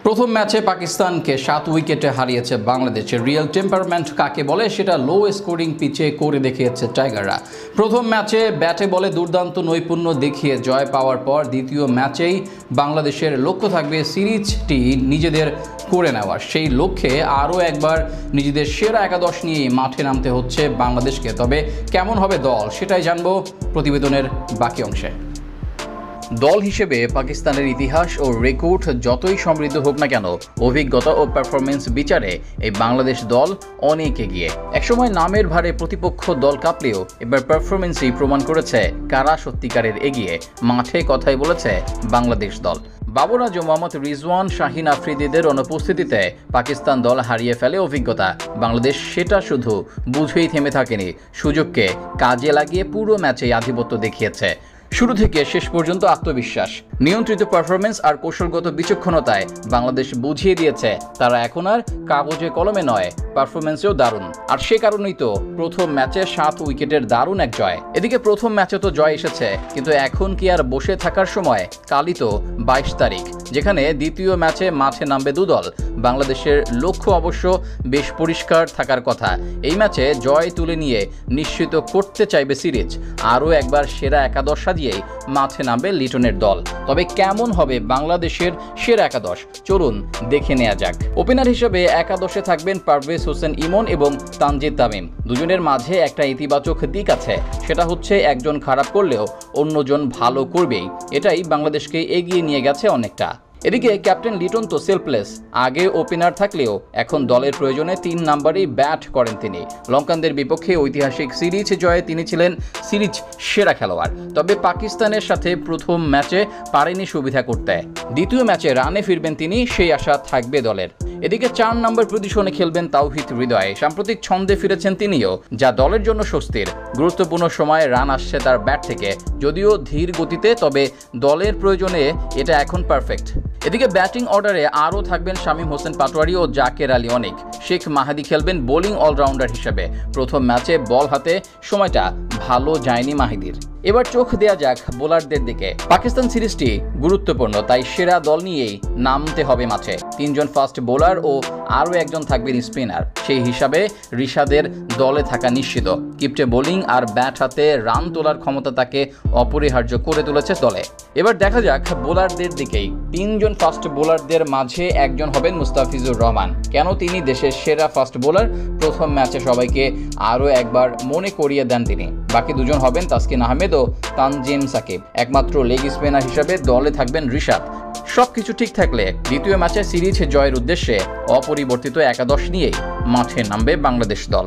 প্রথম ম্যাচে পাকিস্তানকে 7 উইকেটে হারিয়েছে বাংলাদেশের রিয়েল টেম্পারমেন্ট কাকে বলে সেটা লো স্কোরিং পিচে করে দেখিয়েছে টাইগাররা। প্রথম ম্যাচে ব্যাটে বলে দুর্দান্ত নৈপুণ্য দেখিয়ে জয় পাওয়ার পর দ্বিতীয় ম্যাচেই বাংলাদেশের লক্ষ্য থাকবে সিরিজটি নিজেদের করে নেওয়ার। সেই লক্ষ্যে আরও একবার নিজেদের সেরা একাদশ নিয়ে মাঠে নামতে হচ্ছে বাংলাদেশকে। তবে কেমন হবে দল সেটাই জানবো প্রতিবেদনের বাকি অংশে। দল হিসেবে পাকিস্তানের ইতিহাস ও রেকর্ড যতই সমৃদ্ধ হোক না কেন, অভিজ্ঞতা ও পারফরমেন্স বিচারে এই বাংলাদেশ দল অনেক এগিয়ে। একসময় নামের ভারে প্রতিপক্ষ দল কাঁপলেও এবার পারফরমেন্সই প্রমাণ করেছে কারা সত্যিকারের এগিয়ে। মাঠে কথাই বলেছে বাংলাদেশ দল। বাবর আজম, মোহাম্মদ রিজওয়ান, শাহিন আফ্রিদিদের অনুপস্থিতিতে পাকিস্তান দল হারিয়ে ফেলে অভিজ্ঞতা। বাংলাদেশ সেটা শুধু বুঝেই থেমে থাকেনি, সুযোগকে কাজে লাগিয়ে পুরো ম্যাচে আধিপত্য দেখিয়েছে। শুরু থেকে শেষ পর্যন্ত আত্মবিশ্বাস, নিয়ন্ত্রিত পারফরমেন্স আর কৌশলগত বিচক্ষণতায় বাংলাদেশ বুঝিয়ে দিয়েছে তারা এখন আর কাগজে কলমে নয়, পারফরমেন্সেও দারুণ। আর সে কারণেই তো প্রথম ম্যাচে 7 উইকেটের দারুণ এক জয়। এদিকে প্রথম ম্যাচে তো জয় এসেছে, কিন্তু এখন কি আর বসে থাকার সময়? কালই তো 22 তারিখ, যেখানে দ্বিতীয় ম্যাচে মাঠে নামবে দুদল। বাংলাদেশের লক্ষ্য অবশ্য বেশ পরিষ্কার থাকার কথা, এই ম্যাচে জয় তুলে নিয়ে নিশ্চিত করতে চাইবে সিরিজ। আরও একবার সেরা একাদশ সাজিয়েই মাঠে নামবে লিটনের দল। তবে কেমন হবে বাংলাদেশের সেরা একাদশ, চলুন দেখে নেওয়া যাক। ওপেনার হিসেবে একাদশে থাকবেন পারভেজ হোসেন ইমন এবং তানজিদ তামিম। দুজনের মাঝে একটা ইতিবাচক দিক আছে, সেটা হচ্ছে একজন খারাপ করলেও অন্যজন ভালো করবেই। এটাই বাংলাদেশকে এগিয়ে নিয়ে গেছে অনেকটা। এদিকে ক্যাপ্টেন লিটন তো সেলফলেস, আগে ওপেনার থাকলেও এখন দলের প্রয়োজনে 3 নম্বরেই ব্যাট করেন তিনি। লঙ্কানদের বিপক্ষে ঐতিহাসিক সিরিজ জয়ে তিনি ছিলেন সিরিজ সেরা খেলোয়াড়। তবে পাকিস্তানের সাথে প্রথম ম্যাচে পারেনি সুবিধা করতে, দ্বিতীয় ম্যাচে রানে ফিরবেন তিনি, সেই আশা থাকবে দলের। এদিকে 4 নম্বর পজিশনে খেলবেন তাওহিদ হৃদয়। সাম্প্রতিক ছন্দে ফিরেছেন তিনিও, যা দলের জন্য স্বস্তির। গুরুত্বপূর্ণ সময়ে রান আসছে তার ব্যাট থেকে, যদিও ধীর গতিতে, তবে দলের প্রয়োজনে এটা এখন পারফেক্ট। এদিকে ব্যাটিং অর্ডারে আরও থাকবেন শামীম হোসেন পাটোয়ারি ও জাকের আলী অনিক। শেখ মাহাদি খেলবেন বোলিং অলরাউন্ডার হিসেবে। প্রথম ম্যাচে বল হাতে সময়টা ভালো যায়নি মাহিদির। এবার চোখ দেয়া যাক বোলারদের দিকে। পাকিস্তান সিরিজটি গুরুত্বপূর্ণ, তাই সেরা দল নিয়েই নামতে হবে মাঠে। 3 জন ফাস্ট বোলার ও আরও একজন থাকবেন স্পিনার। সেই হিসাবে রিশাদের দলে থাকা নিশ্চিত। কিপ্টে বোলিং আর ব্যাট হাতে রান তোলার ক্ষমতা তাকে অপরিহার্য করে তুলেছে দলে। এবার দেখা যাক বোলারদের দিকেই। 3 জন ফাস্ট বোলারদের মাঝে একজন হবেন মুস্তাফিজুর রহমান। কেন তিনি দেশের সেরা ফাস্ট বোলার? প্রথম ম্যাচে সবাইকে আরও একবার মনে করিয়ে দেন তিনি। বাকি 2 জন হবেন তাসকিন আহমেদ ও তানজিম সাকিব। একমাত্র লেগ স্পিনার হিসেবে দলে থাকবেন রিশাদ। সবকিছু ঠিক থাকলে দ্বিতীয় ম্যাচে সিরিজ জয়ের উদ্দেশ্যে অপরিবর্তিত একাদশ নিয়েই মাঠে নামবে বাংলাদেশ দল।